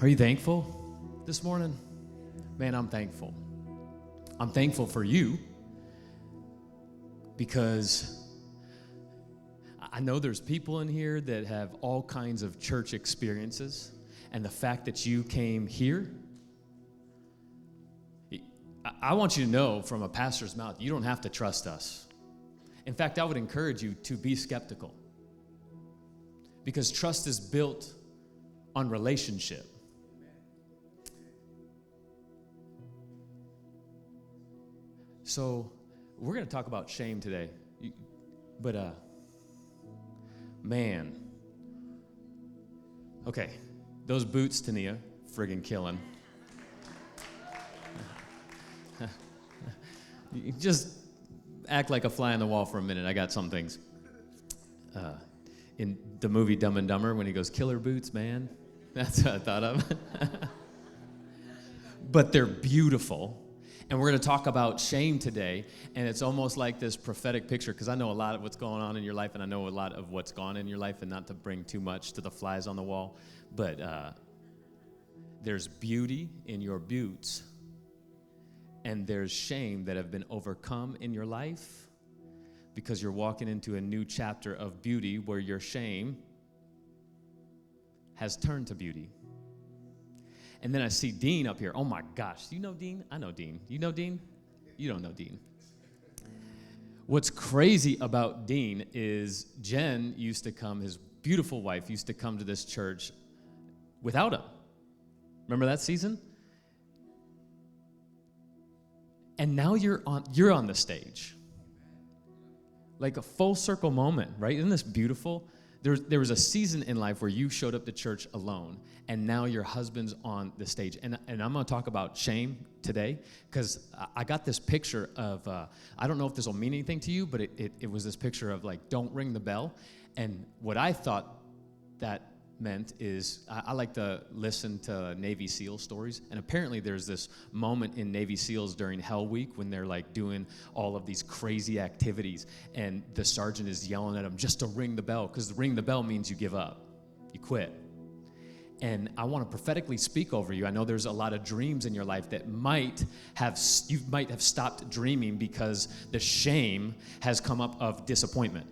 Are you thankful this morning? Man, I'm thankful. I'm thankful for you because I know there's people in here that have all kinds of church experiences, and the fact that you came here, I want you to know from a pastor's mouth, you don't have to trust us. In fact, I would encourage you to be skeptical, because trust is built on relationship. So we're going to talk about shame today, but man, okay, those boots, Tania, friggin' killing. You just act like a fly on the wall for a minute. I got some things. In the movie Dumb and Dumber, when he goes, killer boots, man. That's what I thought of. But they're beautiful. And we're going to talk about shame today, and it's almost like this prophetic picture, because I know a lot of what's going on in your life, and I know a lot of what's gone in your life, and not to bring too much to the flies on the wall, but there's beauty in your boots, and there's shame that have been overcome in your life, because you're walking into a new chapter of beauty where your shame has turned to beauty. And then I see Dean up here. Oh my gosh, do you know Dean? I know Dean. You know Dean? You don't know Dean. What's crazy about Dean is Jen used to come, his beautiful wife used to come to this church without him. Remember that season? And now you're on the stage. Like a full circle moment, right? Isn't this beautiful? There was a season in life where you showed up to church alone, and now your husband's on the stage. And I'm going to talk about shame today, because I got this picture of, I don't know if this will mean anything to you, but it was this picture of, like, don't ring the bell. And what I thought that meant is I like to listen to Navy SEAL stories, and apparently there's this moment in Navy SEALs during Hell Week when they're like doing all of these crazy activities, and the sergeant is yelling at them just to ring the bell, because ring the bell means you give up, you quit. And I want to prophetically speak over you. I know there's a lot of dreams in your life that you might have stopped dreaming because the shame has come up of disappointment.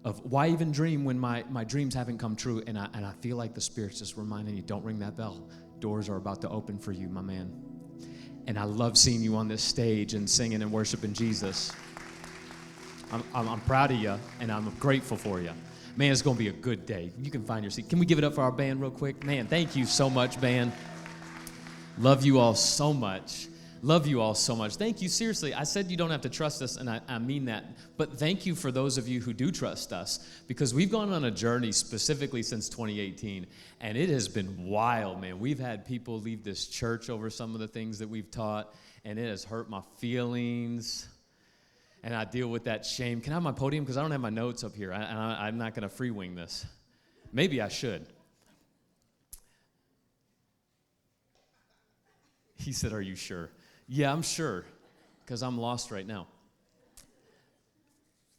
Of why even dream when my dreams haven't come true, and I feel like the Spirit's just reminding you, don't ring that bell. Doors are about to open for you, my man. And I love seeing you on this stage and singing and worshiping Jesus. I'm proud of you, and I'm grateful for you. Man, it's going to be a good day. You can find your seat. Can we give it up for our band real quick? Man, thank you so much, band. Love you all so much. Love you all so much. Thank you. Seriously, I said you don't have to trust us, and I mean that. But thank you for those of you who do trust us, because we've gone on a journey specifically since 2018, and it has been wild, man. We've had people leave this church over some of the things that we've taught, and it has hurt my feelings, and I deal with that shame. Can I have my podium? Because I don't have my notes up here. I'm not going to free wing this. Maybe I should. He said, are you sure? Yeah, I'm sure, because I'm lost right now.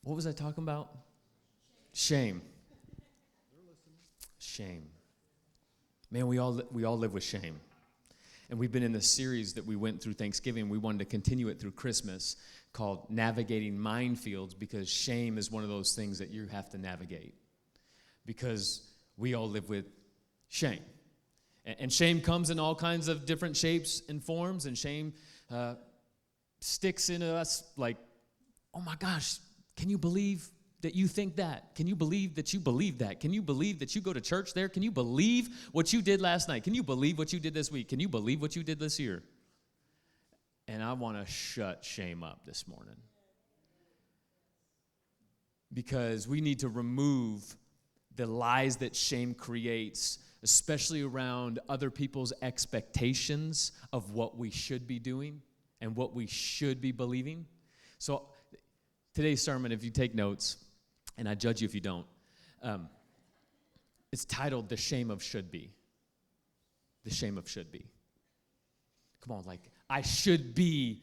What was I talking about? Shame. Shame. Man, we all live with shame. And we've been in this series that we went through Thanksgiving. We wanted to continue it through Christmas, called Navigating MINDfields, because shame is one of those things that you have to navigate, because we all live with shame. And shame comes in all kinds of different shapes and forms, and shame sticks into us like, oh my gosh, can you believe that you think that? Can you believe that you believe that? Can you believe that you go to church there? Can you believe what you did last night? Can you believe what you did this week? Can you believe what you did this year? And I want to shut shame up this morning, because we need to remove the lies that shame creates, especially around other people's expectations of what we should be doing and what we should be believing. So today's sermon, if you take notes, and I judge you if you don't, it's titled The Shame of Should Be. The Shame of Should Be. Come on, like, I should be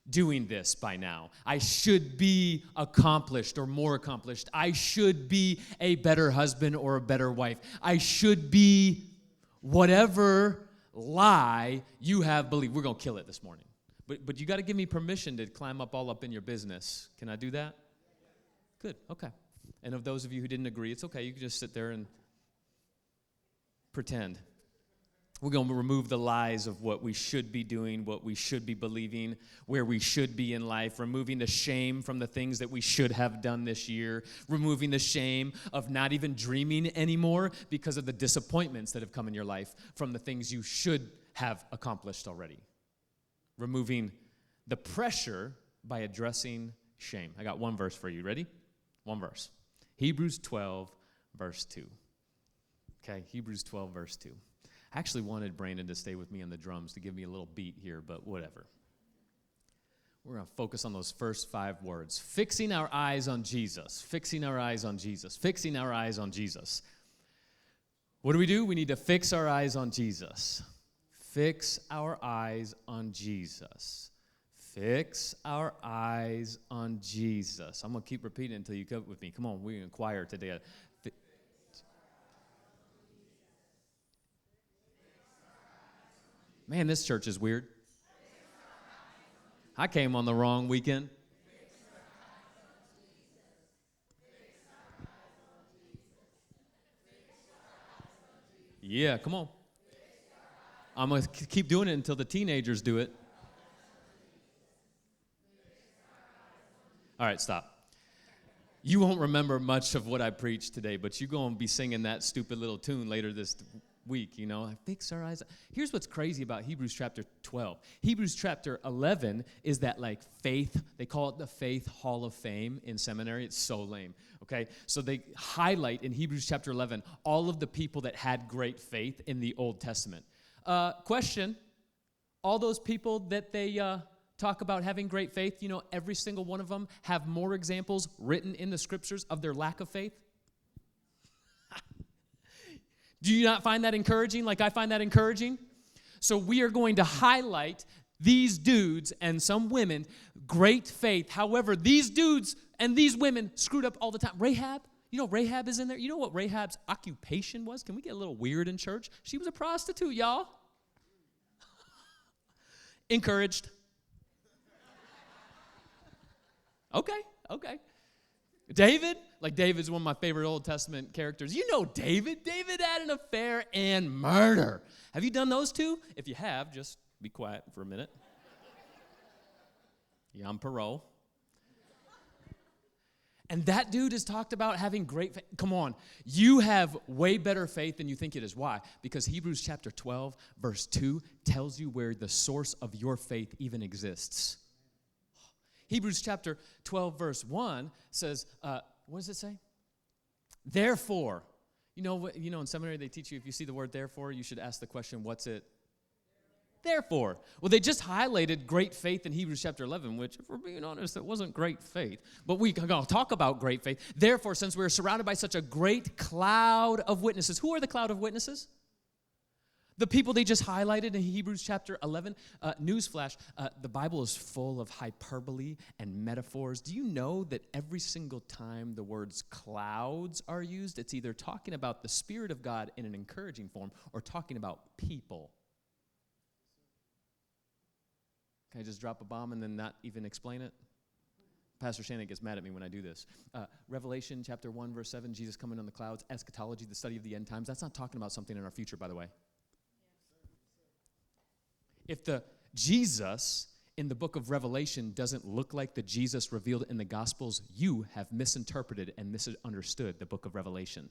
doing this by now. I should be accomplished or more accomplished. I should be a better husband or a better wife. I should be whatever lie you have believed. We're going to kill it this morning. But you got to give me permission to climb all up in your business. Can I do that? Good, okay. And of those of you who didn't agree, it's okay. You can just sit there and pretend. We're going to remove the lies of what we should be doing, what we should be believing, where we should be in life, removing the shame from the things that we should have done this year, removing the shame of not even dreaming anymore because of the disappointments that have come in your life from the things you should have accomplished already. Removing the pressure by addressing shame. I got one verse for you. Ready? One verse. Hebrews 12, verse 2. Okay, Hebrews 12, verse 2. I actually wanted Brandon to stay with me on the drums to give me a little beat here, but whatever. We're going to focus on those first 5 words. Fixing our eyes on Jesus. Fixing our eyes on Jesus. Fixing our eyes on Jesus. What do? We need to fix our eyes on Jesus. Fix our eyes on Jesus. Fix our eyes on Jesus. I'm going to keep repeating it until you come with me. Come on, we're in choir today. Man, this church is weird. I came on the wrong weekend. Yeah, come on. I'm going to keep doing it until the teenagers do it. All right, stop. You won't remember much of what I preached today, but you're going to be singing that stupid little tune later this week, you know. I fix our eyes. Here's what's crazy about Hebrews chapter 12. Hebrews chapter 11 is that like faith. They call it the Faith Hall of Fame in seminary. It's so lame, okay? So they highlight in Hebrews chapter 11 all of the people that had great faith in the Old Testament. Question, all those people that they talk about having great faith, you know, every single one of them have more examples written in the scriptures of their lack of faith? Do you not find that encouraging like I find that encouraging? So we are going to highlight these dudes and some women, great faith. However, these dudes and these women screwed up all the time. Rahab, you know Rahab is in there. You know what Rahab's occupation was? Can we get a little weird in church? She was a prostitute, y'all. Encouraged. Okay. David, like David's one of my favorite Old Testament characters. You know David. David had an affair and murder. Have you done those two? If you have, just be quiet for a minute. You're on parole. And that dude has talked about having great faith. Come on. You have way better faith than you think it is. Why? Because Hebrews chapter 12, verse 2 tells you where the source of your faith even exists. Hebrews chapter 12, verse 1 says, what does it say? Therefore. You know, in seminary they teach you if you see the word therefore, you should ask the question, what's it? Therefore. Well, they just highlighted great faith in Hebrews chapter 11, which, if we're being honest, it wasn't great faith. But we're going to talk about great faith. Therefore, since we're surrounded by such a great cloud of witnesses, who are the cloud of witnesses? The people they just highlighted in Hebrews chapter 11. Newsflash, the Bible is full of hyperbole and metaphors. Do you know that every single time the words clouds are used, it's either talking about the Spirit of God in an encouraging form or talking about people? Can I just drop a bomb and then not even explain it? Pastor Shannon gets mad at me when I do this. Revelation chapter 1, verse 7, Jesus coming on the clouds, eschatology, the study of the end times. That's not talking about something in our future, by the way. If the Jesus in the book of Revelation doesn't look like the Jesus revealed in the Gospels, you have misinterpreted and misunderstood the book of Revelation.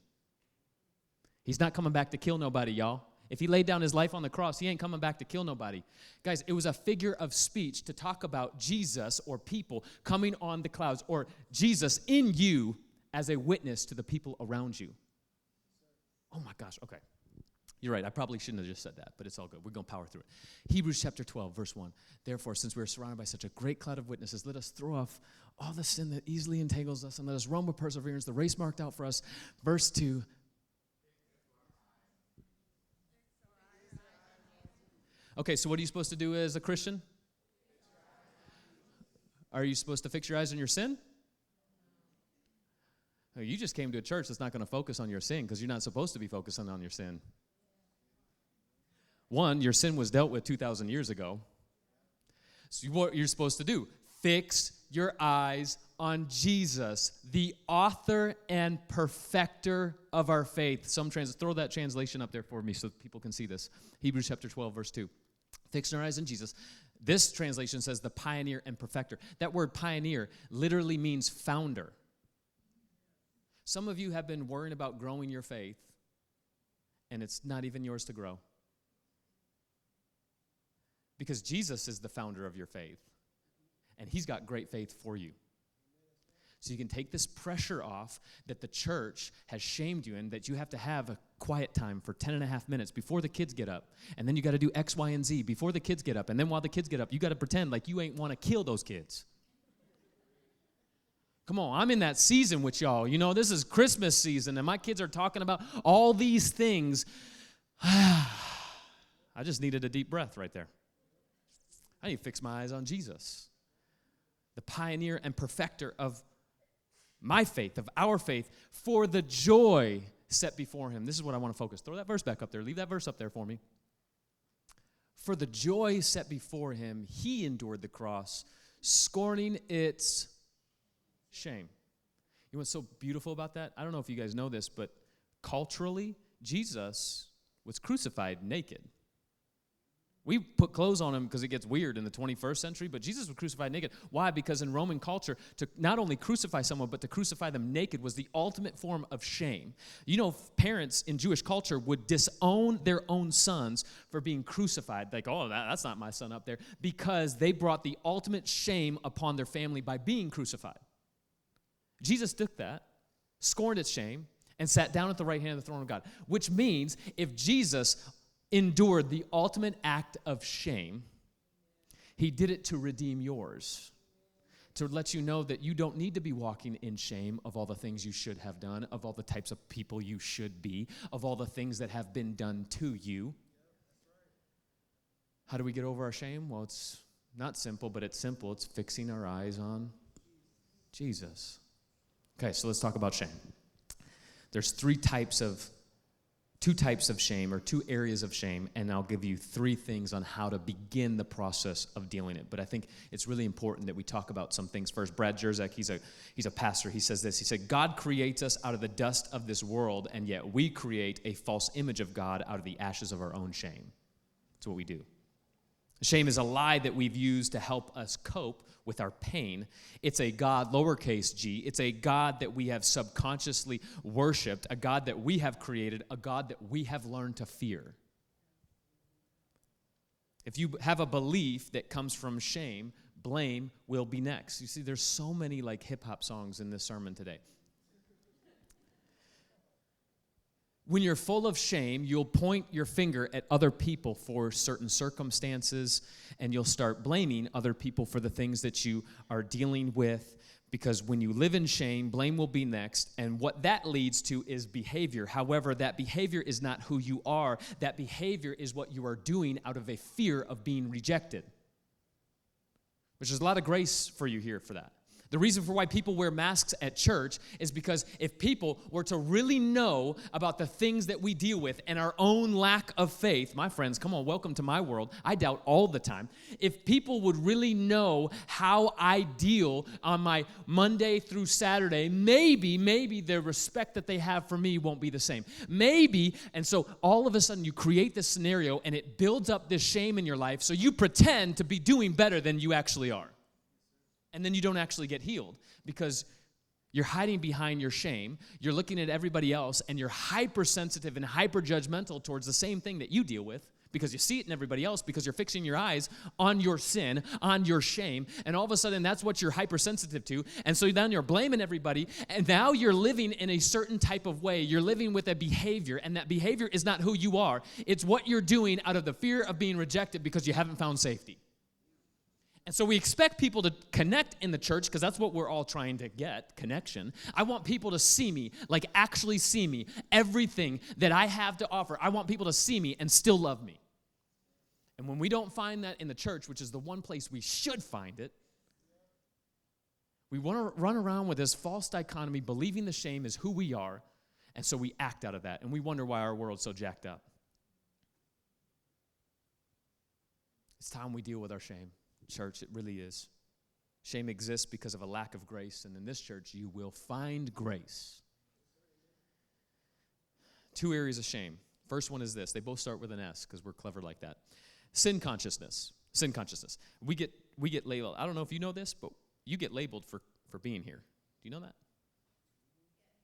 He's not coming back to kill nobody, y'all. If he laid down his life on the cross, he ain't coming back to kill nobody. Guys, it was a figure of speech to talk about Jesus or people coming on the clouds or Jesus in you as a witness to the people around you. Oh my gosh, okay. You're right, I probably shouldn't have just said that, but it's all good. We're going to power through it. Hebrews chapter 12, verse 1. Therefore, since we are surrounded by such a great cloud of witnesses, let us throw off all the sin that easily entangles us and let us run with perseverance the race marked out for us. Verse 2. Okay, so what are you supposed to do as a Christian? Are you supposed to fix your eyes on your sin? You just came to a church that's not going to focus on your sin because you're not supposed to be focusing on your sin. One, your sin was dealt with 2,000 years ago. So what you're supposed to do, fix your eyes on Jesus, the author and perfecter of our faith. Throw that translation up there for me so people can see this. Hebrews chapter 12, verse 2. Fix your eyes on Jesus. This translation says the pioneer and perfecter. That word pioneer literally means founder. Some of you have been worrying about growing your faith, and it's not even yours to grow. Because Jesus is the founder of your faith, and he's got great faith for you. So you can take this pressure off that the church has shamed you in, that you have to have a quiet time for 10 and a half minutes before the kids get up, and then you got to do X, Y, and Z before the kids get up, and then while the kids get up, you got to pretend like you ain't want to kill those kids. Come on, I'm in that season with y'all. You know, this is Christmas season, and my kids are talking about all these things. I just needed a deep breath right there. I need to fix my eyes on Jesus, the pioneer and perfecter of my faith, of our faith, for the joy set before him. This is what I want to focus. Throw that verse back up there. Leave that verse up there for me. For the joy set before him, he endured the cross, scorning its shame. You know what's so beautiful about that? I don't know if you guys know this, but culturally, Jesus was crucified naked. We put clothes on him because it gets weird in the 21st century, but Jesus was crucified naked. Why? Because in Roman culture, to not only crucify someone, but to crucify them naked was the ultimate form of shame. You know, parents in Jewish culture would disown their own sons for being crucified. Like, oh, that's not my son up there, because they brought the ultimate shame upon their family by being crucified. Jesus took that, scorned its shame, and sat down at the right hand of the throne of God, which means if Jesus endured the ultimate act of shame, he did it to redeem yours, to let you know that you don't need to be walking in shame of all the things you should have done, of all the types of people you should be, of all the things that have been done to you. How do we get over our shame? Well, it's not simple, but it's simple. It's fixing our eyes on Jesus. Okay, so let's talk about shame. There's two types of shame, or two areas of shame, and I'll give you three things on how to begin the process of dealing it. But I think it's really important that we talk about some things first. Brad Jerzak, he's a pastor. He says this. He said, God creates us out of the dust of this world, and yet we create a false image of God out of the ashes of our own shame. That's what we do. Shame is a lie that we've used to help us cope with our pain. It's a God, lowercase g. It's a God that we have subconsciously worshiped, a God that we have created, a God that we have learned to fear. If you have a belief that comes from shame, blame will be next. You see, there's so many like hip-hop songs in this sermon today. When you're full of shame, you'll point your finger at other people for certain circumstances, and you'll start blaming other people for the things that you are dealing with, because when you live in shame, blame will be next, and what that leads to is behavior. However, that behavior is not who you are. That behavior is what you are doing out of a fear of being rejected, which is a lot of grace for you here for that. The reason for why people wear masks at church is because if people were to really know about the things that we deal with and our own lack of faith, my friends, come on, welcome to my world. I doubt all the time. If people would really know how I deal on my Monday through Saturday, maybe the respect that they have for me won't be the same. Maybe, and so all of a sudden you create this scenario and it builds up this shame in your life, so you pretend to be doing better than you actually are. And then you don't actually get healed because you're hiding behind your shame. You're looking at everybody else, and you're hypersensitive and hyper-judgmental towards the same thing that you deal with because you see it in everybody else, because you're fixing your eyes on your sin, on your shame, and all of a sudden that's what you're hypersensitive to. And so then you're blaming everybody, and now you're living in a certain type of way. You're living with a behavior, and that behavior is not who you are. It's what you're doing out of the fear of being rejected because you haven't found safety. And so we expect people to connect in the church because that's what we're all trying to get, connection. I want people to see me, like actually see me, everything that I have to offer. I want people to see me and still love me. And when we don't find that in the church, which is the one place we should find it, we want to run around with this false dichotomy, believing the shame is who we are, and so we act out of that, and we wonder why our world's so jacked up. It's time we deal with our shame. Church, it really is. Shame exists because of a lack of grace, and in this church, you will find grace. 2 areas of shame. First one is this. They both start with an S because we're clever like that. Sin consciousness. Sin consciousness. We get labeled. I don't know if you know this, but you get labeled for being here. Do you know that?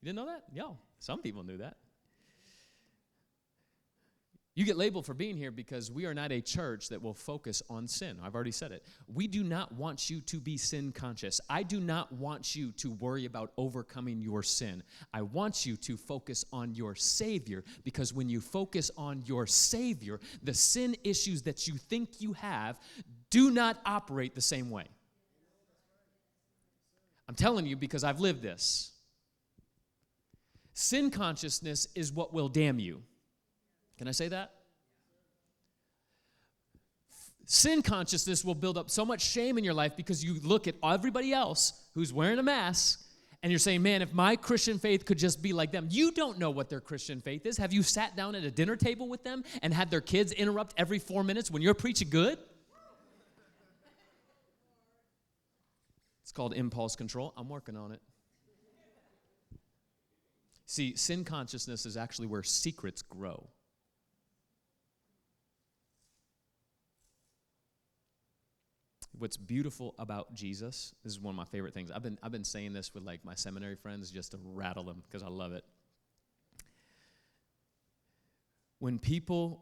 You didn't know that? Yeah, some people knew that. You get labeled for being here because we are not a church that will focus on sin. I've already said it. We do not want you to be sin conscious. I do not want you to worry about overcoming your sin. I want you to focus on your Savior, because when you focus on your Savior, the sin issues that you think you have do not operate the same way. I'm telling you because I've lived this. Sin consciousness is what will damn you. Can I say that? Sin consciousness will build up so much shame in your life because you look at everybody else who's wearing a mask and you're saying, man, if my Christian faith could just be like them. You don't know what their Christian faith is. Have you sat down at a dinner table with them and had their kids interrupt every 4 minutes when you're preaching good? It's called impulse control. I'm working on it. See, sin consciousness is actually where secrets grow. What's beautiful about Jesus, this is one of my favorite things. I've been saying this with like my seminary friends just to rattle them because I love it. When people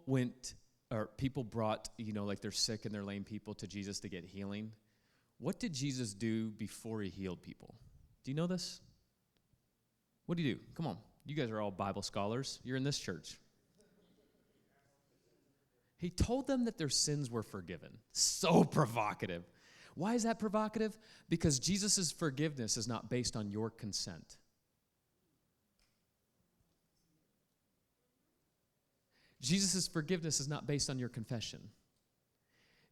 brought, like they're sick and they're lame people to Jesus to get healing, what did Jesus do before he healed people? Do you know this? What do you do? Come on. You guys are all Bible scholars. You're in this church. He told them that their sins were forgiven. So provocative. Why is that provocative? Because Jesus' forgiveness is not based on your consent. Jesus' forgiveness is not based on your confession.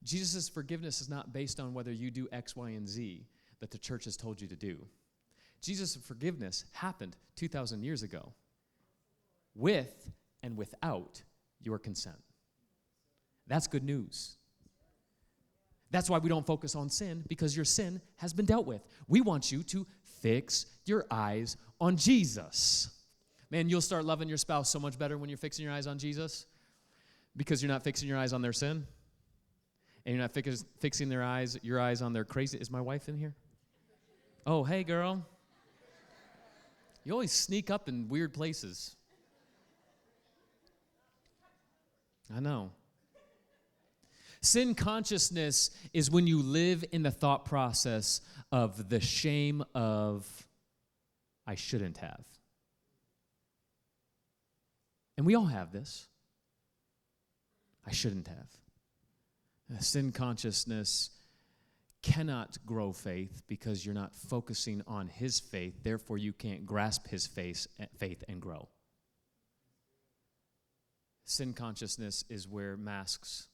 Jesus' forgiveness is not based on whether you do X, Y, and Z that the church has told you to do. Jesus' forgiveness happened 2,000 years ago with and without your consent. That's good news. That's why we don't focus on sin, because your sin has been dealt with. We want you to fix your eyes on Jesus. Man, you'll start loving your spouse so much better when you're fixing your eyes on Jesus, because you're not fixing your eyes on their sin, and you're not fixing your eyes on their crazy. Is my wife in here? Oh, hey, girl. You always sneak up in weird places. I know. Sin consciousness is when you live in the thought process of the shame of, I shouldn't have. And we all have this. I shouldn't have. Sin consciousness cannot grow faith because you're not focusing on his faith. Therefore, you can't grasp his faith and grow. Sin consciousness is where masks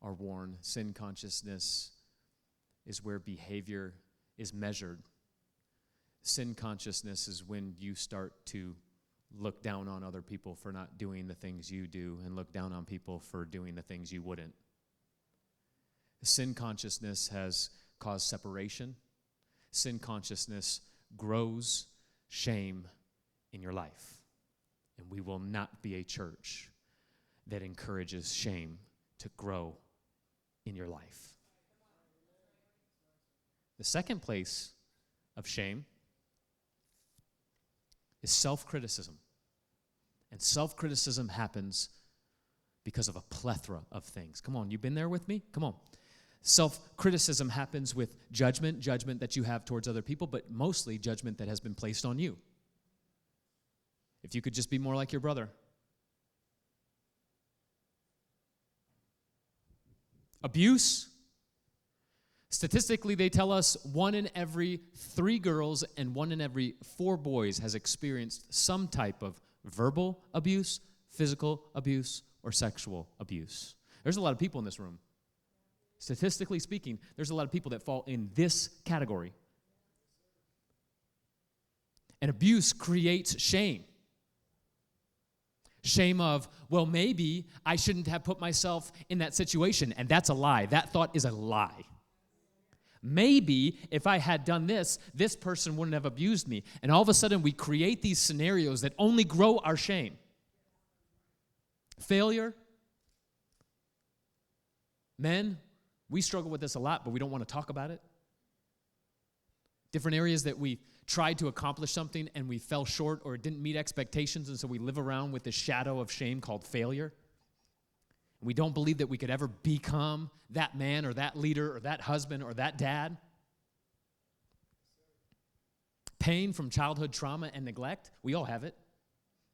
are worn. Sin consciousness is where behavior is measured. Sin consciousness is when you start to look down on other people for not doing the things you do and look down on people for doing the things you wouldn't. Sin consciousness has caused separation. Sin consciousness grows shame in your life. And we will not be a church that encourages shame to grow in your life. The second place of shame is self-criticism. And self-criticism happens because of a plethora of things. Come on, you've been there with me? Come on. Self-criticism happens with judgment that you have towards other people, but mostly judgment that has been placed on you. If you could just be more like your brother. Abuse. Statistically, they tell us 1 in every 3 girls and 1 in every 4 boys has experienced some type of verbal abuse, physical abuse, or sexual abuse. There's a lot of people in this room. Statistically speaking, there's a lot of people that fall in this category. And abuse creates shame. Shame of, well, maybe I shouldn't have put myself in that situation. And that's a lie. That thought is a lie. Maybe if I had done this, this person wouldn't have abused me. And all of a sudden, we create these scenarios that only grow our shame. Failure. Men, we struggle with this a lot, but we don't want to talk about it. Different areas that we tried to accomplish something and we fell short or it didn't meet expectations, and so we live around with this shadow of shame called failure. We don't believe that we could ever become that man or that leader or that husband or that dad. Pain from childhood trauma and neglect, we all have it.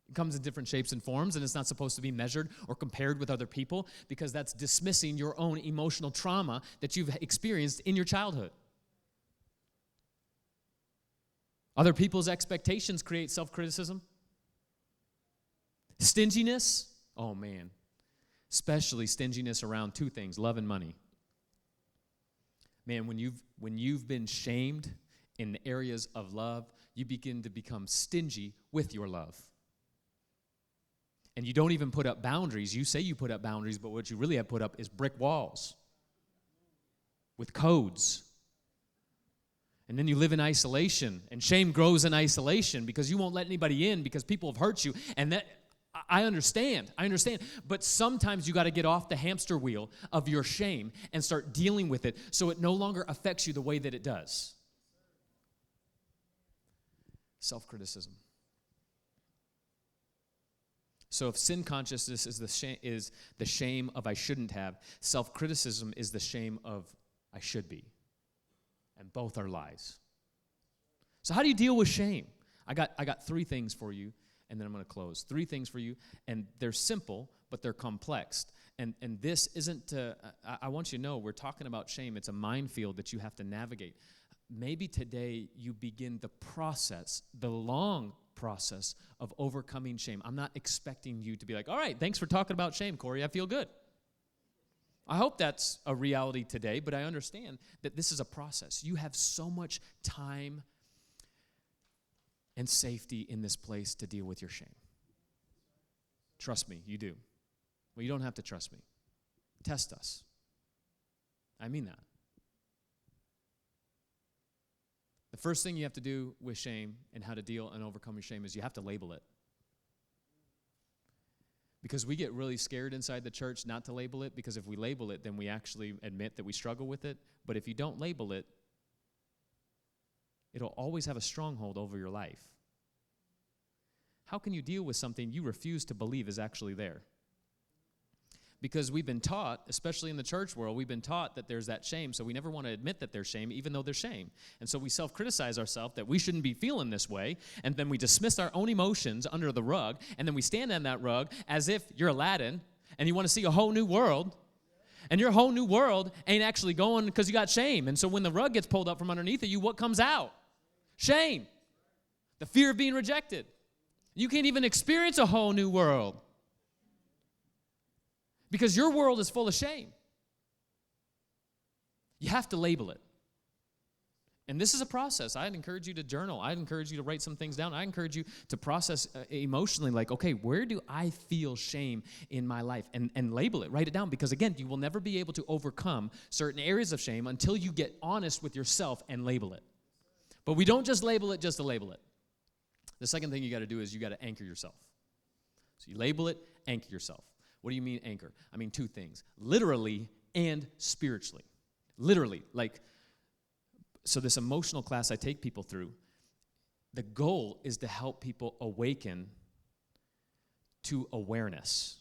It comes in different shapes and forms, and it's not supposed to be measured or compared with other people because that's dismissing your own emotional trauma that you've experienced in your childhood. Other people's expectations create self-criticism. Stinginess, oh man, especially stinginess around two things, love and money. Man, when you've been shamed in the areas of love, you begin to become stingy with your love. And you don't even put up boundaries. You say you put up boundaries, but what you really have put up is brick walls with codes. And then you live in isolation, and shame grows in isolation because you won't let anybody in because people have hurt you. And that, I understand. But sometimes you got to get off the hamster wheel of your shame and start dealing with it so it no longer affects you the way that it does. Self-criticism. So if sin consciousness is the shame of I shouldn't have, self-criticism is the shame of I should be. And both are lies. So how do you deal with shame? I got three things for you, and then I'm going to close. Three things for you, and they're simple, but they're complex. And this isn't, I want you to know, we're talking about shame. It's a minefield that you have to navigate. Maybe today you begin the process, the long process of overcoming shame. I'm not expecting you to be like, all right, thanks for talking about shame, Cory. I feel good. I hope that's a reality today, but I understand that this is a process. You have so much time and safety in this place to deal with your shame. Trust me, you do. Well, you don't have to trust me. Test us. I mean that. The first thing you have to do with shame and how to deal and overcome your shame is you have to label it. Because we get really scared inside the church not to label it, because if we label it, then we actually admit that we struggle with it. But if you don't label it, it'll always have a stronghold over your life. How can you deal with something you refuse to believe is actually there? Because we've been taught, especially in the church world, we've been taught that there's that shame, so we never want to admit that there's shame, even though there's shame. And so we self-criticize ourselves that we shouldn't be feeling this way, and then we dismiss our own emotions under the rug, and then we stand on that rug as if you're Aladdin, and you want to see a whole new world, and your whole new world ain't actually going because you got shame. And so when the rug gets pulled up from underneath of you, what comes out? Shame. The fear of being rejected. You can't even experience a whole new world. Because your world is full of shame. You have to label it. And this is a process. I'd encourage you to journal. I'd encourage you to write some things down. I encourage you to process emotionally, like, okay, where do I feel shame in my life? And label it. Write it down. Because, again, you will never be able to overcome certain areas of shame until you get honest with yourself and label it. But we don't just label it just to label it. The second thing you got to do is you got to anchor yourself. So you label it, anchor yourself. What do you mean anchor? I mean two things, literally and spiritually. Literally, so this emotional class I take people through, the goal is to help people awaken to awareness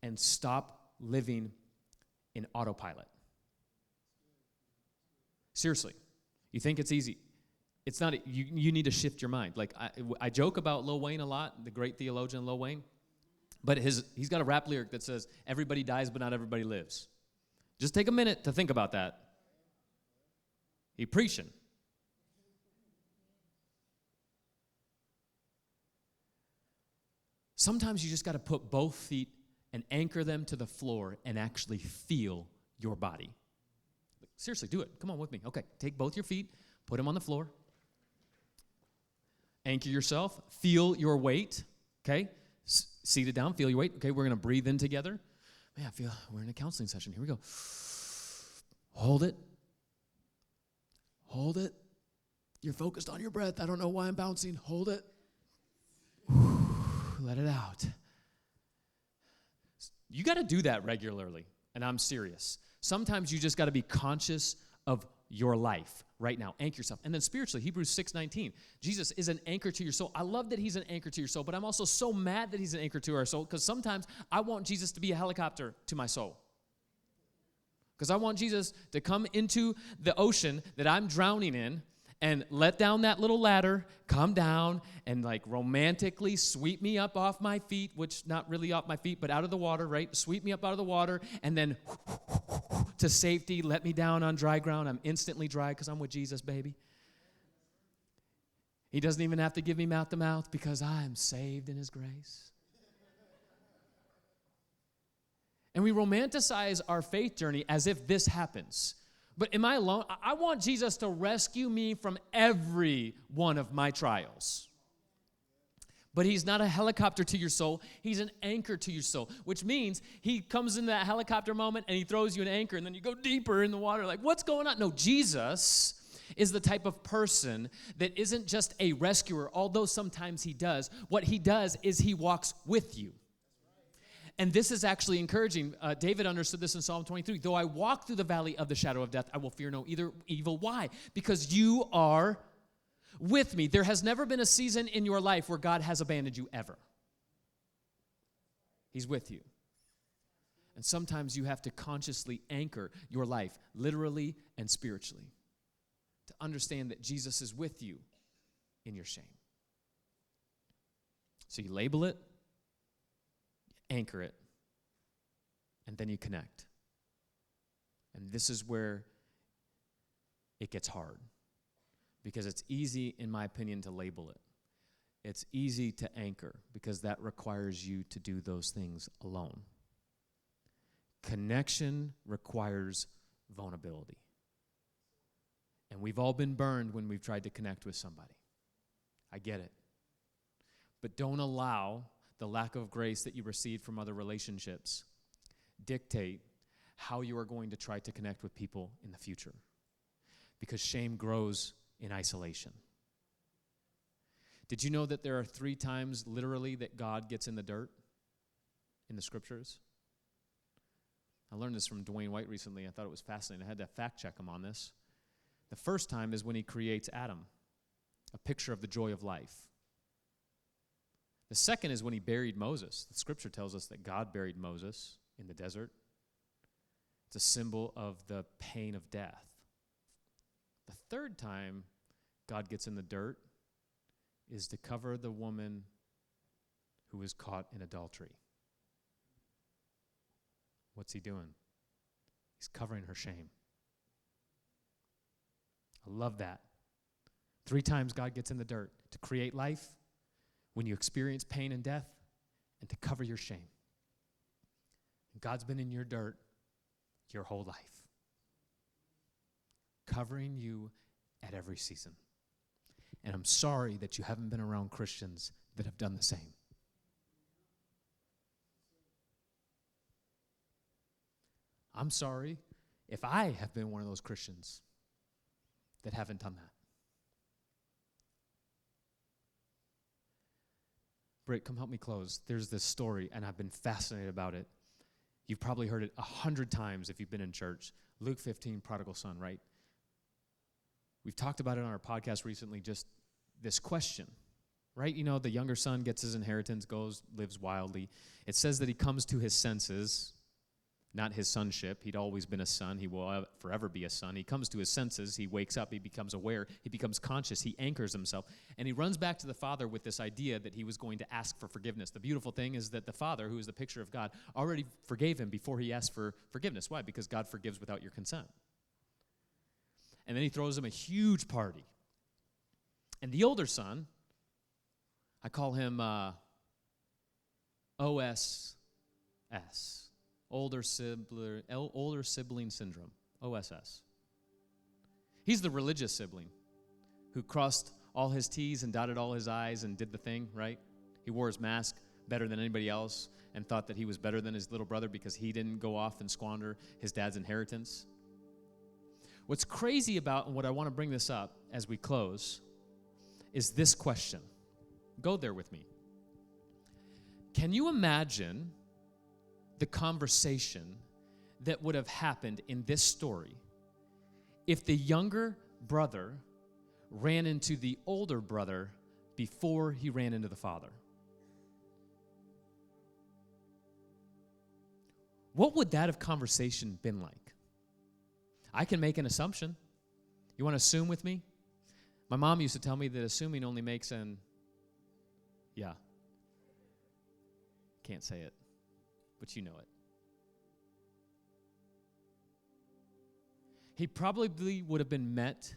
and stop living in autopilot. Seriously, you think it's easy. It's not. You need to shift your mind. Like I joke about Lil Wayne a lot, the great theologian Lil Wayne. But he's got a rap lyric that says, everybody dies, but not everybody lives. Just take a minute to think about that. He preaching. Sometimes you just got to put both feet and anchor them to the floor and actually feel your body. Seriously, do it. Come on with me. Okay, take both your feet, put them on the floor. Anchor yourself. Feel your weight, okay? Seated down, feel your weight. Okay, we're going to breathe in together. Man, I feel we're in a counseling session. Here we go. Hold it. Hold it. You're focused on your breath. I don't know why I'm bouncing. Hold it. Let it out. You got to do that regularly, and I'm serious. Sometimes you just got to be conscious of your life right now. Anchor yourself. And then spiritually, Hebrews 6:19. Jesus is an anchor to your soul. I love that he's an anchor to your soul, but I'm also so mad that he's an anchor to our soul because sometimes I want Jesus to be a helicopter to my soul. Because I want Jesus to come into the ocean that I'm drowning in and let down that little ladder, come down, and like romantically sweep me up off my feet, which not really off my feet, but out of the water, right? Sweep me up out of the water, and then to safety, let me down on dry ground. I'm instantly dry because I'm with Jesus, baby. He doesn't even have to give me mouth to mouth because I am saved in his grace. And we romanticize our faith journey as if this happens. But am I alone? I want Jesus to rescue me from every one of my trials. But he's not a helicopter to your soul. He's an anchor to your soul, which means he comes in that helicopter moment and he throws you an anchor, and then you go deeper in the water like, what's going on? No, Jesus is the type of person that isn't just a rescuer, although sometimes he does. What he does is he walks with you. And this is actually encouraging. David understood this in Psalm 23. Though I walk through the valley of the shadow of death, I will fear no either evil. Why? Because you are with me. There has never been a season in your life where God has abandoned you ever. He's with you. And sometimes you have to consciously anchor your life, literally and spiritually, to understand that Jesus is with you in your shame. So you label it, anchor it, and then you connect. And this is where it gets hard, because it's easy, in my opinion, to label it. It's easy to anchor because that requires you to do those things alone. Connection requires vulnerability. And we've all been burned when we've tried to connect with somebody. I get it. But don't allow the lack of grace that you received from other relationships dictate how you are going to try to connect with people in the future. Because shame grows in isolation. Did you know that there are 3 times literally that God gets in the dirt in the scriptures? I learned this from Dwayne White recently. I thought it was fascinating. I had to fact check him on this. The first time is when he creates Adam, a picture of the joy of life. The second is when he buried Moses. The scripture tells us that God buried Moses in the desert. It's a symbol of the pain of death. The third time God gets in the dirt is to cover the woman who was caught in adultery. What's he doing? He's covering her shame. I love that. 3 times God gets in the dirt to create life, when you experience pain and death, and to cover your shame. And God's been in your dirt your whole life, covering you at every season. And I'm sorry that you haven't been around Christians that have done the same. I'm sorry if I have been one of those Christians that haven't done that. Britt, come help me close. There's this story, and I've been fascinated about it. You've probably heard it 100 times if you've been in church. Luke 15, prodigal son, right? We've talked about it on our podcast recently, just this question, right? You know, the younger son gets his inheritance, goes, lives wildly. It says that he comes to his senses, not his sonship. He'd always been a son. He will forever be a son. He comes to his senses. He wakes up. He becomes aware. He becomes conscious. He anchors himself. And he runs back to the father with this idea that he was going to ask for forgiveness. The beautiful thing is that the father, who is the picture of God, already forgave him before he asked for forgiveness. Why? Because God forgives without your consent. And then he throws him a huge party. And the older son, I call him OSS. Older sibling syndrome, OSS. He's the religious sibling who crossed all his T's and dotted all his I's and did the thing, right? He wore his mask, better than anybody else and thought that he was better than his little brother because he didn't go off and squander his dad's inheritance. What's crazy about, and what I want to bring this up as we close, is this question. Go there with me. Can you imagine the conversation that would have happened in this story if the younger brother ran into the older brother before he ran into the father? What would that have conversation been like? I can make an assumption. You want to assume with me? My mom used to tell me that assuming only makes an, can't say it, but you know it. He probably would have been met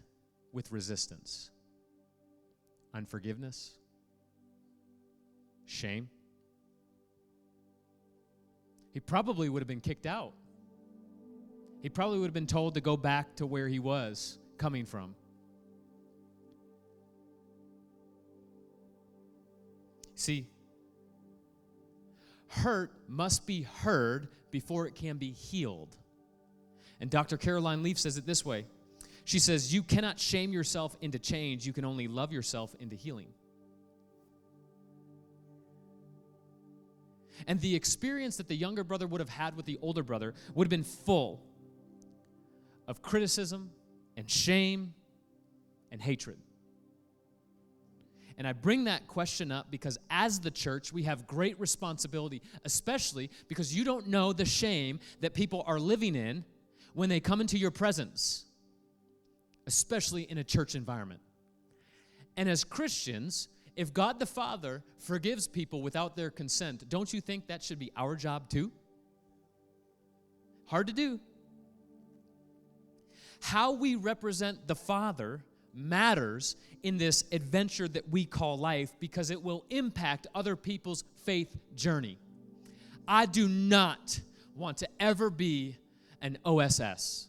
with resistance, unforgiveness, shame. He probably would have been kicked out. He probably would have been told to go back to where he was coming from. See, hurt must be heard before it can be healed. And Dr. Caroline Leaf says it this way. She says, you cannot shame yourself into change. You can only love yourself into healing. And the experience that the younger brother would have had with the older brother would have been full of criticism and shame and hatred. And I bring that question up because as the church, we have great responsibility, especially because you don't know the shame that people are living in when they come into your presence, especially in a church environment. And as Christians, if God the Father forgives people without their consent, don't you think that should be our job too? Hard to do. How we represent the Father matters in this adventure that we call life because it will impact other people's faith journey. I do not want to ever be an OSS.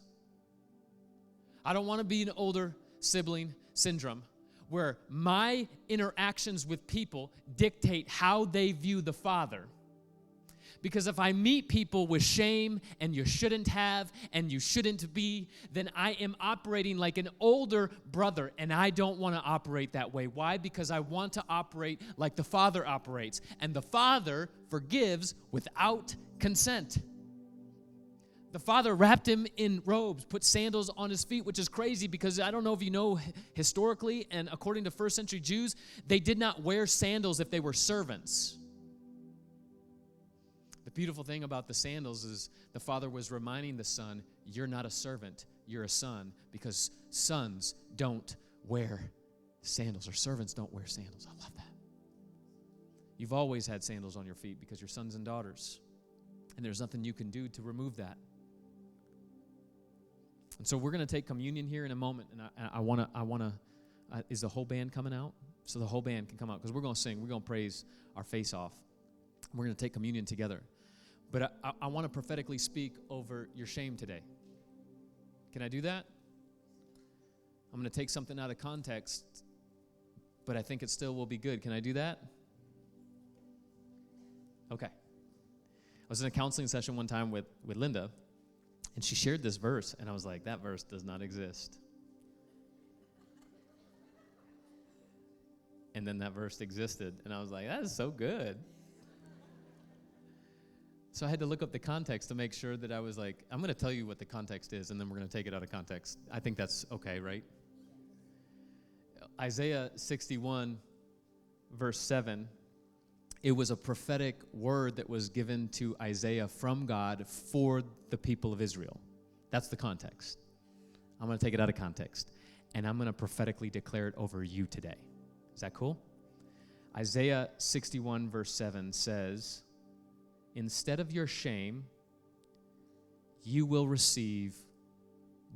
I don't want to be an older sibling syndrome where my interactions with people dictate how they view the Father. Because if I meet people with shame and you shouldn't have and you shouldn't be, then I am operating like an older brother, and I don't want to operate that way. Why? Because I want to operate like the Father operates, and the Father forgives without consent. The Father wrapped him in robes, put sandals on his feet, which is crazy because I don't know if you know historically, and according to first century Jews, they did not wear sandals if they were servants. The beautiful thing about the sandals is the Father was reminding the Son, you're not a servant, you're a son, because sons don't wear sandals, or servants don't wear sandals. I love that. You've always had sandals on your feet because you're sons and daughters, and there's nothing you can do to remove that. And so we're going to take communion here in a moment, and I want to, is the whole band coming out? So the whole band can come out, because we're going to sing, we're going to praise our face off. We're going to take communion together. But I want to prophetically speak over your shame today. Can I do that? I'm going to take something out of context, but I think it still will be good. Can I do that? Okay. I was in a counseling session one time with Linda, and she shared this verse, and I was like, that verse does not exist. And then that verse existed, and I was like, that is so good. So I had to look up the context to make sure that I was like, I'm going to tell you what the context is, and then we're going to take it out of context. I think that's okay, right? Isaiah 61, verse 7, it was a prophetic word that was given to Isaiah from God for the people of Israel. That's the context. I'm going to take it out of context, and I'm going to prophetically declare it over you today. Is that cool? Isaiah 61, verse 7 says, instead of your shame, you will receive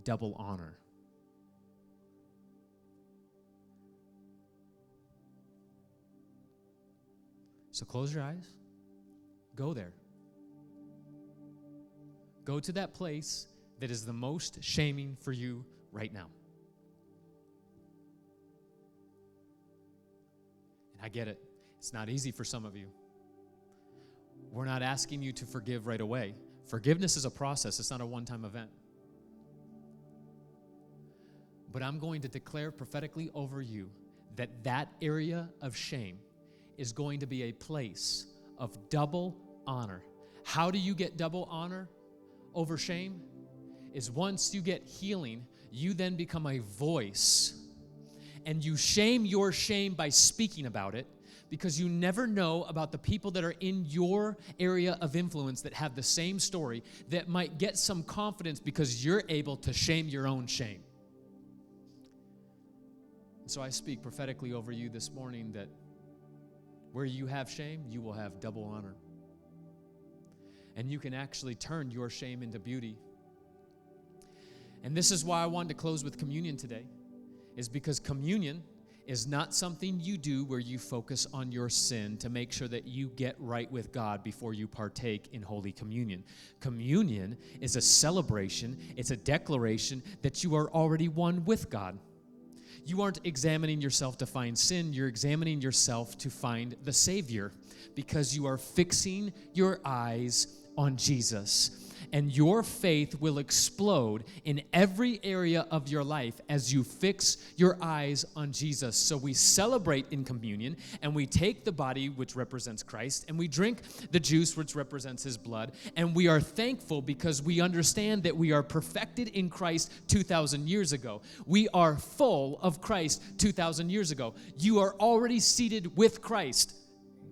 double honor. So close your eyes. Go there. Go to that place that is the most shaming for you right now. And I get it. It's not easy for some of you. We're not asking you to forgive right away. Forgiveness is a process. It's not a one-time event. But I'm going to declare prophetically over you that that area of shame is going to be a place of double honor. How do you get double honor over shame? Is once you get healing, you then become a voice, and you shame your shame by speaking about it, because you never know about the people that are in your area of influence that have the same story that might get some confidence because you're able to shame your own shame. So I speak prophetically over you this morning that where you have shame, you will have double honor. And you can actually turn your shame into beauty. And this is why I wanted to close with communion today, is because communion is not something you do where you focus on your sin to make sure that you get right with God before you partake in Holy Communion. Communion is a celebration, it's a declaration that you are already one with God. You aren't examining yourself to find sin, you're examining yourself to find the Savior, because you are fixing your eyes on Jesus. And your faith will explode in every area of your life as you fix your eyes on Jesus. So we celebrate in communion, and we take the body, which represents Christ, and we drink the juice, which represents his blood. And we are thankful because we understand that we are perfected in Christ 2,000 years ago. We are full of Christ 2,000 years ago. You are already seated with Christ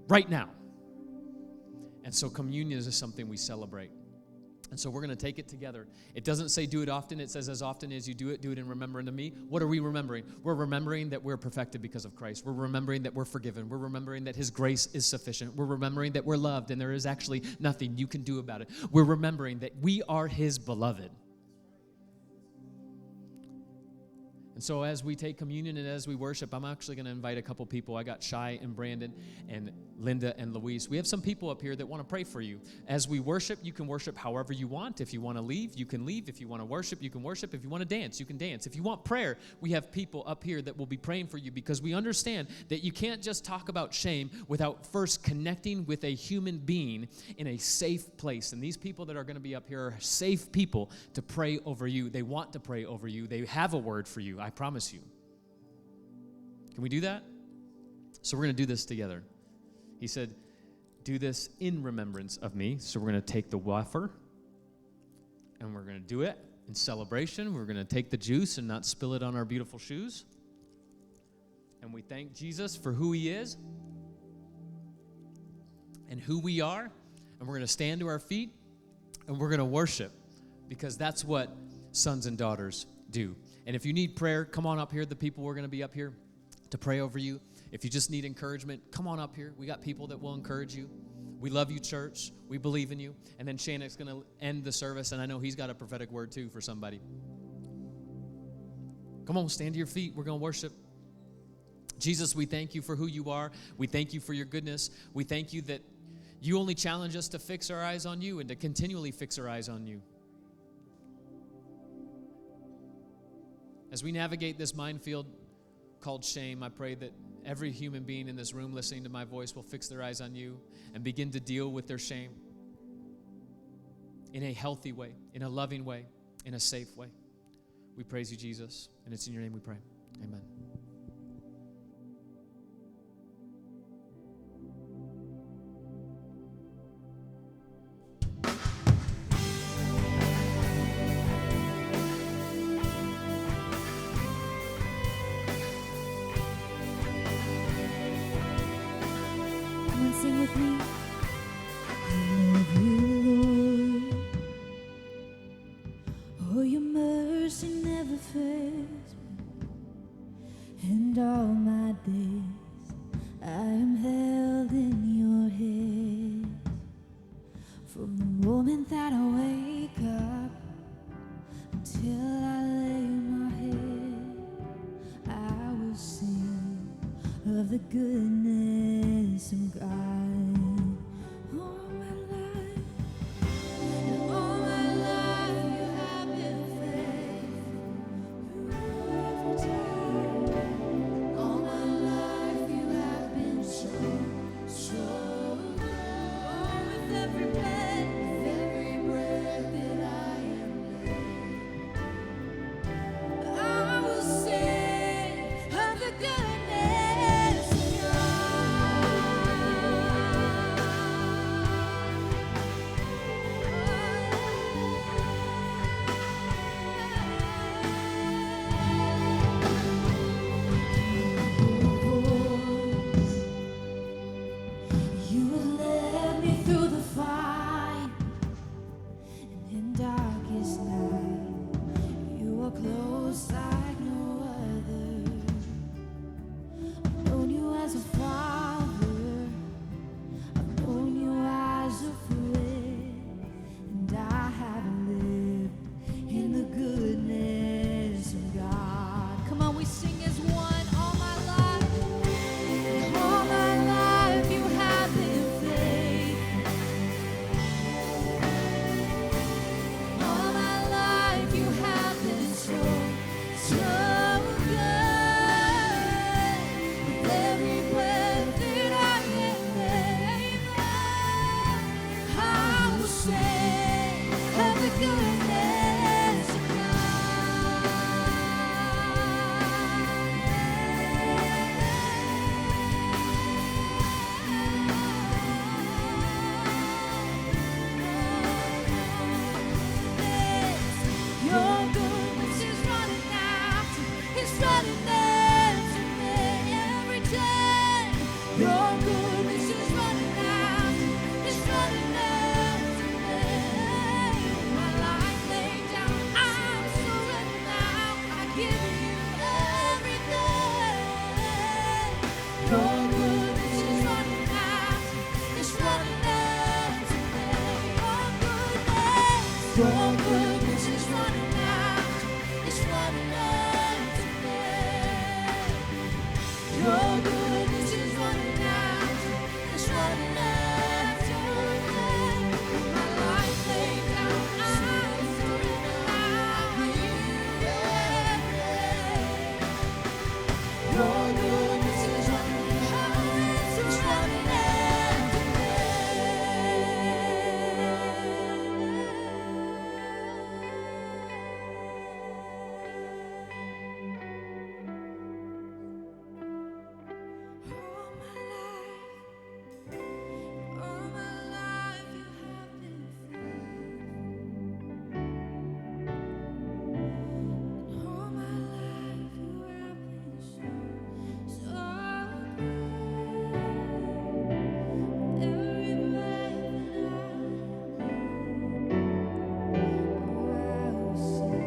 right now. And so communion is something we celebrate. And so we're going to take it together. It doesn't say do it often. It says as often as you do it in remembrance of me. What are we remembering? We're remembering that we're perfected because of Christ. We're remembering that we're forgiven. We're remembering that his grace is sufficient. We're remembering that we're loved and there is actually nothing you can do about it. We're remembering that we are his beloved. And so as we take communion and as we worship, I'm actually going to invite a couple people. I got Shai and Brandon and Linda and Louise. We have some people up here that want to pray for you. As we worship, you can worship however you want. If you want to leave, you can leave. If you want to worship, you can worship. If you want to dance, you can dance. If you want prayer, we have people up here that will be praying for you, because we understand that you can't just talk about shame without first connecting with a human being in a safe place. And these people that are going to be up here are safe people to pray over you. They want to pray over you. They have a word for you. I promise you. Can we do that? So we're going to do this together. He said, do this in remembrance of me. So we're going to take the wafer and we're going to do it in celebration. We're going to take the juice and not spill it on our beautiful shoes. And we thank Jesus for who he is and who we are. And we're going to stand to our feet and we're going to worship, because that's what sons and daughters do. And if you need prayer, come on up here. The people we're going to be up here to pray over you. If you just need encouragement, come on up here. We got people that will encourage you. We love you, church. We believe in you. And then Shannock's going to end the service, and I know he's got a prophetic word too for somebody. Come on, stand to your feet. We're going to worship. Jesus, we thank you for who you are. We thank you for your goodness. We thank you that you only challenge us to fix our eyes on you and to continually fix our eyes on you. As we navigate this minefield called shame, I pray that every human being in this room listening to my voice will fix their eyes on you and begin to deal with their shame in a healthy way, in a loving way, in a safe way. We praise you, Jesus, and it's in your name we pray. Amen. Sing with me. I love you, Lord. Oh, your mercy never fails me. And all my days I am held in your hands. From the moment that I wake up until I lay my head, I will sing of the goodness of God. All my life, and all my life you have been faithful. Every time, all my life you have been so good. in darkest night. You are close like no other. I've known you as a father. I've known you as a friend. And I have lived in the goodness of God. Come on, we sing as one all my life. All my life you have been faithful. All my life you have been so, so good. With every breath that I am able, I will sing of the goodness of Your goodness is running after, it's running after me every day. Your goodness is running after, it's running after me. My life laid down, I'm surrendered now. I give you everything. Your goodness is running after, it's running after me. Your goodness is running after, it's running after me. Your goodness is running after, it's running after me. My life laid down, I'm surrendered now. I give you everything. Your goodness is running after, it's running after me. All my life you have been faithful. All my life you have been so, so good. Every breath that I will sing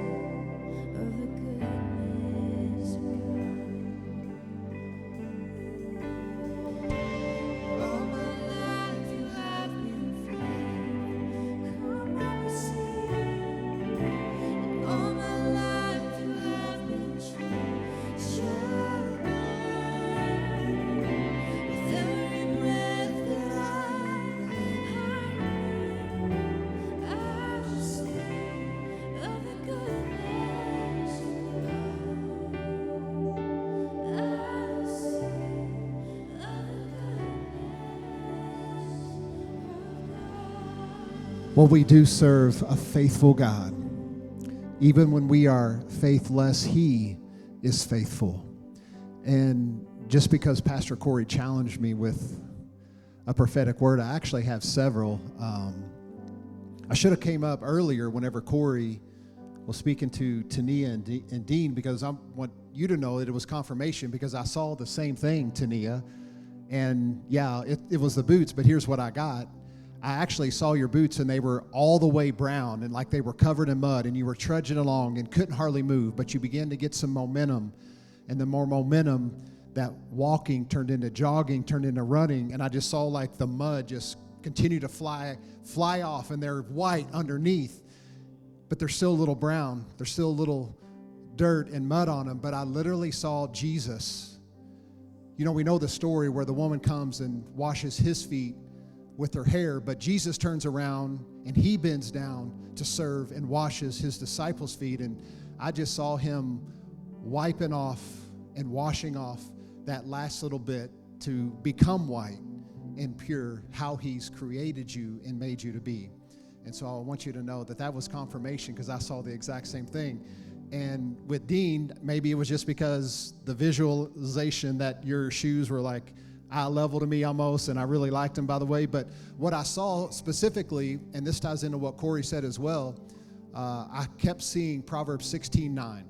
of the goodness of God. All my life you have been faithful. Come on, sing. All my life you have been so, so good. With every breath that I will sing of the goodness of God. I will sing of the goodness. Well, we do serve a faithful God. Even when we are faithless, He is faithful. And just because Pastor Cory challenged me with a prophetic word, I actually have several. I should have came up earlier whenever Cory was speaking to Tania and Dean, because I want you to know that it was confirmation, because I saw the same thing, Tania. And yeah, it was the boots, but here's what I got. I actually saw your boots, and they were all the way brown and like they were covered in mud, and you were trudging along and couldn't hardly move, but you began to get some momentum. And the more momentum, that walking turned into jogging, turned into running, and I just saw like the mud just continue to fly off, and they're white underneath, but they're still a little brown. There's still a little dirt and mud on them, but I literally saw Jesus. You know, we know the story where the woman comes and washes his feet with her hair, but Jesus turns around and he bends down to serve and washes his disciples' feet. And I just saw him wiping off and washing off that last little bit to become white and pure, how he's created you and made you to be. And so I want you to know that that was confirmation, because I saw the exact same thing. And with Dean, maybe it was just because the visualization that your shoes were like eye level to me almost, and I really liked them, by the way. But what I saw specifically, and this ties into what Cory said as well, I kept seeing Proverbs 16:9,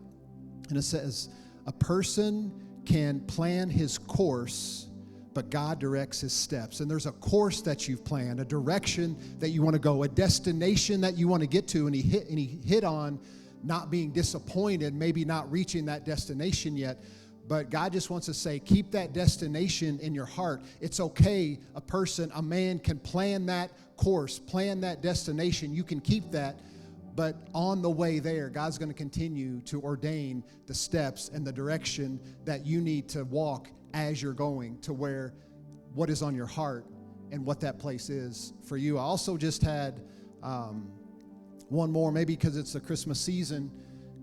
and it says, a person can plan his course, but God directs his steps. And there's a course that you've planned, a direction that you want to go, a destination that you want to get to. And he hit on not being disappointed, maybe not reaching that destination yet. But God just wants to say, keep that destination in your heart. It's okay. A man can plan that course, plan that destination. You can keep that. But on the way there, God's going to continue to ordain the steps and the direction that you need to walk as you're going to where what is on your heart and what that place is for you. I also just had one more, maybe because it's the Christmas season,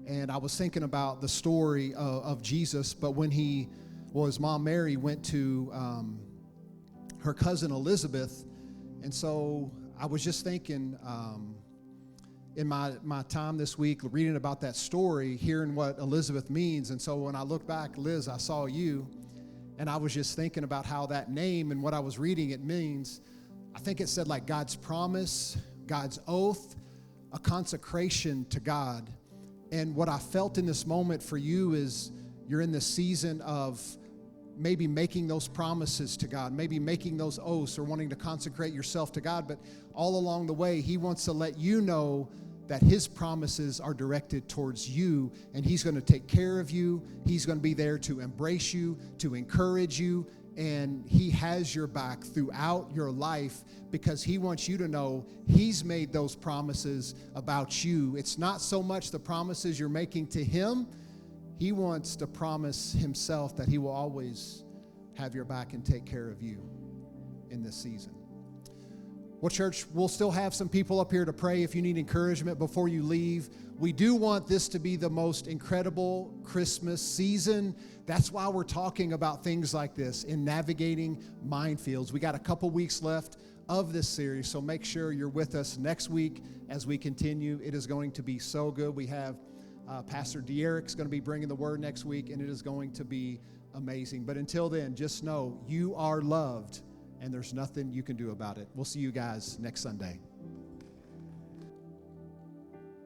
and I was thinking about the story of Jesus, but when his mom Mary went to her cousin Elizabeth, and so I was just thinking in my time this week, reading about that story, hearing what Elizabeth means. And so when I look back, Liz, I saw you, and I was just thinking about how that name and what I was reading, it means, I think it said like God's promise, God's oath, a consecration to God. And what I felt in this moment for you is you're in this season of maybe making those promises to God, maybe making those oaths or wanting to consecrate yourself to God. But all along the way, he wants to let you know that his promises are directed towards you, and he's going to take care of you. He's going to be there to embrace you, to encourage you, and he has your back throughout your life because he wants you to know he's made those promises about you. It's not so much the promises you're making to him. He wants to promise himself that he will always have your back and take care of you in this season. Well, church, we'll still have some people up here to pray if you need encouragement before you leave. We do want this to be the most incredible Christmas season. That's why we're talking about things like this in navigating minefields. We got a couple weeks left of this series, so make sure you're with us next week as we continue. It is going to be so good. We have Pastor De'Eric's going to be bringing the word next week, and it is going to be amazing. But until then, just know you are loved, and there's nothing you can do about it. We'll see you guys next Sunday.